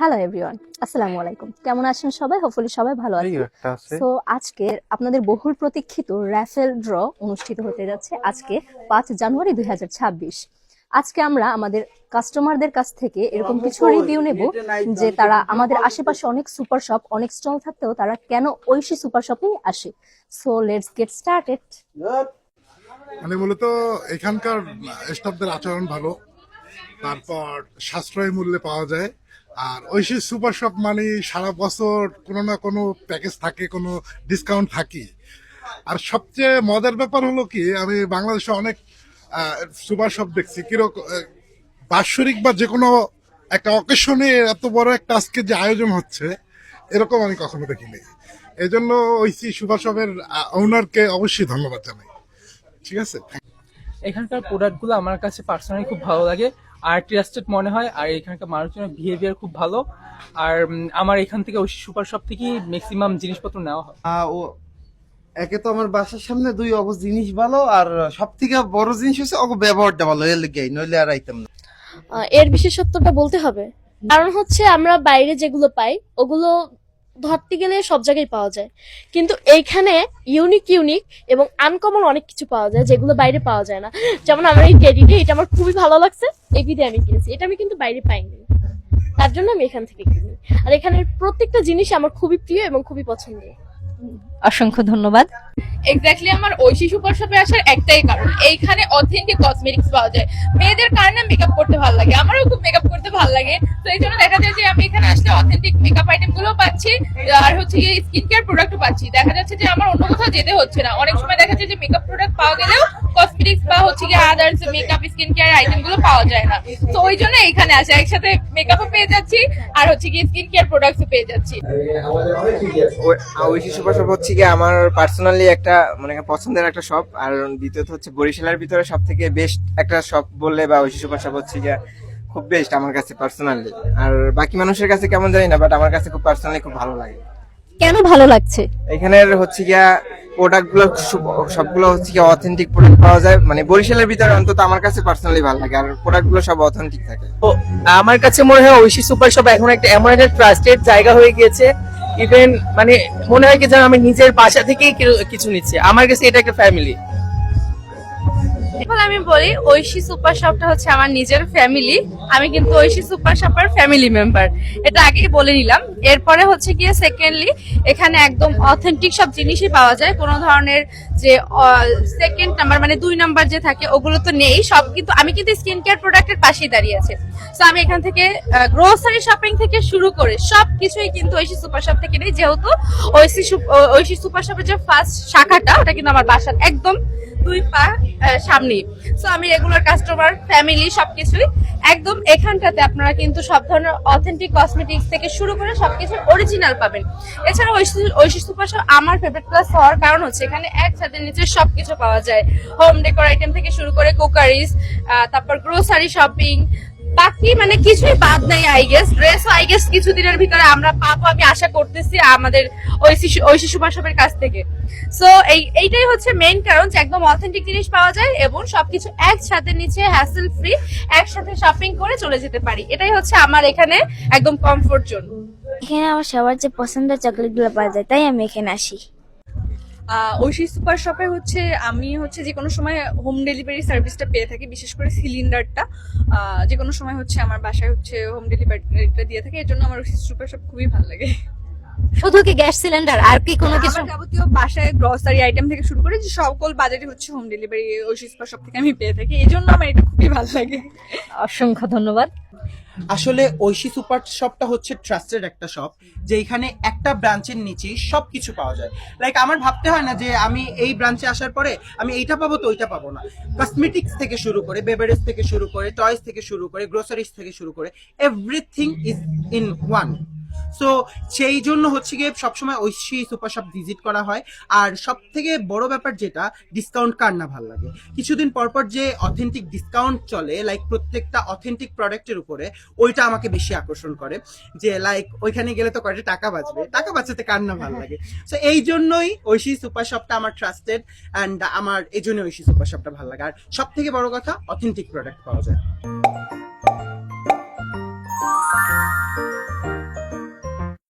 Hello everyone, আসসালামু আলাইকুম। কেমন আছেন সবাই? হোপফুলি সবাই ভালো আছেন। সো আজকে আপনাদের বহুল প্রতীক্ষিত র্যাফেল ড্র অনুষ্ঠিত হতে যাচ্ছে আজকে 5 জানুয়ারি 2026। আজকে আমরা আমাদের কাস্টমারদের কাছ থেকে এরকম কিছু রিভিউ নেব যে তারা আমাদের আশেপাশে অনেক সুপার শপ, অনেক স্টল থাকতেও তারা কেন ঐশী সুপার শপে আসে। So let's get started. মূলত এখানকার স্টাফদের আচরণ ভালো, তারপর সাশ্রয়ী মূল্যে পাওয়া যায়। আর ঐশী সুপার শপ মানে সারা বছর কোনো না কোনো প্যাকেজ থাকে, কোনো ডিসকাউন্ট থাকে। আর সবচেয়ে মজার ব্যাপার হলো কি, আমি বাংলাদেশে অনেক সুপার শপ দেখছি, কিরকম বাৎসরিক বা যে কোনো একটা অকেশনে এত বড় একটা আজকে যে আয়োজন হচ্ছে, এরকম আমি কখনো দেখিনি। এই জন্য ঐশী সুপার শপের ওনারকে অবশ্যই ধন্যবাদ জানাই। ঠিক আছে। এখানকার প্রোডাক্টগুলো আমার কাছে পার্সোনালি খুব ভালো লাগে আর ট্রাস্টেড মনে হয়। আর এখানকার মানুষজনের বিহেভিয়ার খুব ভালো। আর আমার এখান থেকে ঐশী সুপার শপ থেকেই ম্যাক্সিমাম জিনিসপত্র নেওয়া হয়। ও একে তো আমার বাসার সামনে দুই অবস্থ জিনিস ভালো, আর সব থেকে বড় জিনিস হচ্ছে ওকে ব্যবহারটা ভালো, এর লেগে নইলে আর আইতাম না। এর বিশেষত্বটা বলতে হবে, কারণ হচ্ছে আমরা বাইরে যেগুলো পাই ওগুলো ধরতে গেলে সব জায়গায় পাওয়া যায়, কিন্তু এইখানে ইউনিক এবং আনকমন অনেক কিছু পাওয়া যায় যেগুলো বাইরে পাওয়া যায় না। যেমন আমার এই টেডিটা, এটা আমার খুবই ভালো লাগছে, এই বিধে আমি কিনেছি। এটা আমি কিন্তু বাইরে পাইনি, তার জন্য আমি এখান থেকে কিনি। আর এখানের প্রত্যেকটা জিনিস আমার খুবই প্রিয় এবং খুবই পছন্দের। অসংখ্য ধন্যবাদ। এক্স্যাক্টলি, আমার ঐশী সুপার শপে আসার একটাই কারণ, এইখানে অথেন্টিক কসমেটিক্স পাওয়া যায়। মেয়েদের কারণে মেকআপ করতে ভালো লাগে, আমারও খুব মেকআপ করতে ভালো লাগে। তো এই জন্য দেখা যায় যে আমি এখানে আসলে অথেন্টিক মেকআপ আইটেম গুলো পাচ্ছি, আর হচ্ছে গিয়ে স্কিন কেয়ার প্রোডাক্টও পাচ্ছি। দেখা যাচ্ছে যে আমার অন্য কোথাও যেতে হচ্ছে না। অনেক সময় দেখা যায় যে মেকআপ প্রোডাক্ট পাওয়া গেলেও কসমেটিক্স বা হচ্ছে গিয়ে others makeup skin care item গুলো পাওয়া যায় না। তো ওই জন্য এখানে আসা, একসাথে মেকআপও পেয়ে যাচ্ছি আর হচ্ছে গিয়ে স্কিন কেয়ার প্রোডাক্টসও পেয়ে যাচ্ছি। ঐশী সুপার শপ হচ্ছে কি আমার পার্সোনালি একটা মানে পছন্দের একটা শপ। আর দ্বিতীয়ত হচ্ছে বরিশালের ভিতরে সব থেকে বেস্ট একটা শপ বললে বা ঐশী সুপার শপ হচ্ছে গিয়ে খুব বেস্ট আমার কাছে পার্সোনালি। আর বাকি মানুষের কাছে কেমন জানি না, বাট আমার কাছে খুব পার্সোনালি খুব ভালো লাগে। কেন ভালো লাগছে? এখানের হচ্ছে গিয়া প্রোডাক্ট গুলো সবগুলো হচ্ছে গিয়ে অথেন্টিক প্রোডাক্ট পাওয়া যায়, মানে বরিশালের ভিতরে অন্তত আমার কাছে পার্সোনালি ভালো লাগে। আর প্রোডাক্ট গুলো সব অথেন্টিক থাকে। তো আমার কাছে মনে হয় ঐশী সুপার শপ এখন একটা এমন একটা ট্রাস্টেড জায়গা হয়ে গিয়েছে। ইভেন মানে মনে হয় কি যেন আমি নিজের বাসা থেকেই কিছু নিচ্ছি। আমার কাছে এটা একটা ফ্যামিলি। এখন আমি বলি, ঐশী সুপার শপটা হচ্ছে আমার নিজের ফ্যামিলি। আমি কিন্তু ঐশী সুপার শপের ফ্যামিলি মেম্বার, এটা আগেই বলে নিলাম। এরপরে হচ্ছে গিয়ে সেকেন্ডলি, এখানে একদম অথেন্টিক সব জিনিসই পাওয়া যায়। কোনো ধরনের যে সেকেন্ড নাম্বার মানে 2 নাম্বার যে থাকে ওগুলো তো নেই সব। কিন্তু আমি কিন্তু স্কিন কেয়ার প্রোডাক্টের পাশেই দাঁড়িয়ে আছে। তো আমি এখান থেকে গ্রোসারি শপিং থেকে শুরু করে সবকিছুই কিন্তু ঐশী সুপার শপ থেকে নেই, যেহেতু ঐশী সুপার শপের যে ফার্স্ট শাখাটা ওটা কিন্তু আমার বাসার একদম 2 পা সামনে। সো আমি রেগুলার কাস্টমার, ফ্যামিলি সবকিছুই একদম এখানটাতে আপনারা কিন্তু সব ধরনের অথেন্টিক কসমেটিক্স থেকে শুরু করে সবকিছু অরিজিনাল পাবেন। এছাড়া ঐশী সুপার শপ আমার ফেভারিট ক্লাস হওয়ার কারণ হচ্ছে এখানে একসাথে নিচে সবকিছু পাওয়া যায়। হোম ডেকোর আইটেম থেকে শুরু করে কুকারিজ, তারপর গ্রোসারি শপিং, বাকি মানে কিছুই বাদ নাই। ড্রেস কিছুদিনের ভিতরে আমরা পাবো, আমি আশা করতেছি আমাদের ঐশী সুপার শপের কাছ থেকে। সো এইটাই হচ্ছে মেইন কারণ যে একদম অথেন্টিক জিনিস পাওয়া যায় এবং সবকিছু একসাথে নিচে হ্যাসেল ফ্রি একসাথে শপিং করে চলে যেতে পারি। এটাই হচ্ছে আমার এখানে একদম কমফোর্ট জোন। এখানে আমার সবার যে পছন্দের চকলেটগুলো পাওয়া যায়, তাই আমি এখানে আসি। ঐশী সুপার শপে হচ্ছে আমি হচ্ছে যে কোনো সময় হোম ডেলিভারি সার্ভিসটা পেয়ে থাকি, বিশেষ করে সিলিন্ডারটা যে কোনো সময় হচ্ছে আমার বাসায় হচ্ছে হোম ডেলিভারিটা দিয়ে থাকে। এর জন্য আমার ঐশী সুপার শপ খুবই ভালো লাগে। শুধু কি গ্যাস সিলিন্ডার, আর কি কোনো কিছু? আমার যাবতীয় বাসায় গ্রসারি আইটেম থেকে শুরু করে যে সকল বাজারে হচ্ছে home delivery Oishi super shop থেকে আমি পেয়ে থাকি। এই জন্য আমার এটা খুবই ভালো লাগে। অসংখ্য ধন্যবাদ। আসলে ঐশী সুপার শপটা হচ্ছে ট্রাস্টেড একটা শপ, যে এখানে একটা ব্রাঞ্চের নিচেই সবকিছু পাওয়া যায়। লাইক আমার ভাবতে হয় না যে আমি এই ব্রাঞ্চে আসার পরে আমি এইটা পাবো তো ওইটা পাবো না। কসমেটিক্স থেকে শুরু করে, বেভারেজ থেকে শুরু করে, টয়স থেকে শুরু করে, গ্রোসারিজ থেকে শুরু করে, everything is in one. So সেই জন্য হচ্ছে গিয়ে সবসময় ঐশী সুপার শপ ভিজিট করা হয়। আর সব থেকে বড় ব্যাপার যেটা, ডিসকাউন্ট কার না ভালো লাগে। কিছুদিন পরপর যে অথেন্টিক ডিসকাউন্ট চলে লাইক প্রত্যেকটা অথেন্টিক প্রোডাক্টের উপরে, ওইটা আমাকে বেশি আকর্ষণ করে। যে লাইক ওইখানে গেলে তো কয়টা টাকা বাঁচবে, টাকা বাঁচাতে কার না ভালো লাগে। সো এই জন্যই ঐশী সুপার শপটা আমার ট্রাস্টেড, অ্যান্ড আমার এই জন্য ঐশী সুপার শপটা ভালো লাগে। আর সব থেকে বড় কথা, অথেন্টিক প্রোডাক্ট পাওয়া যায়।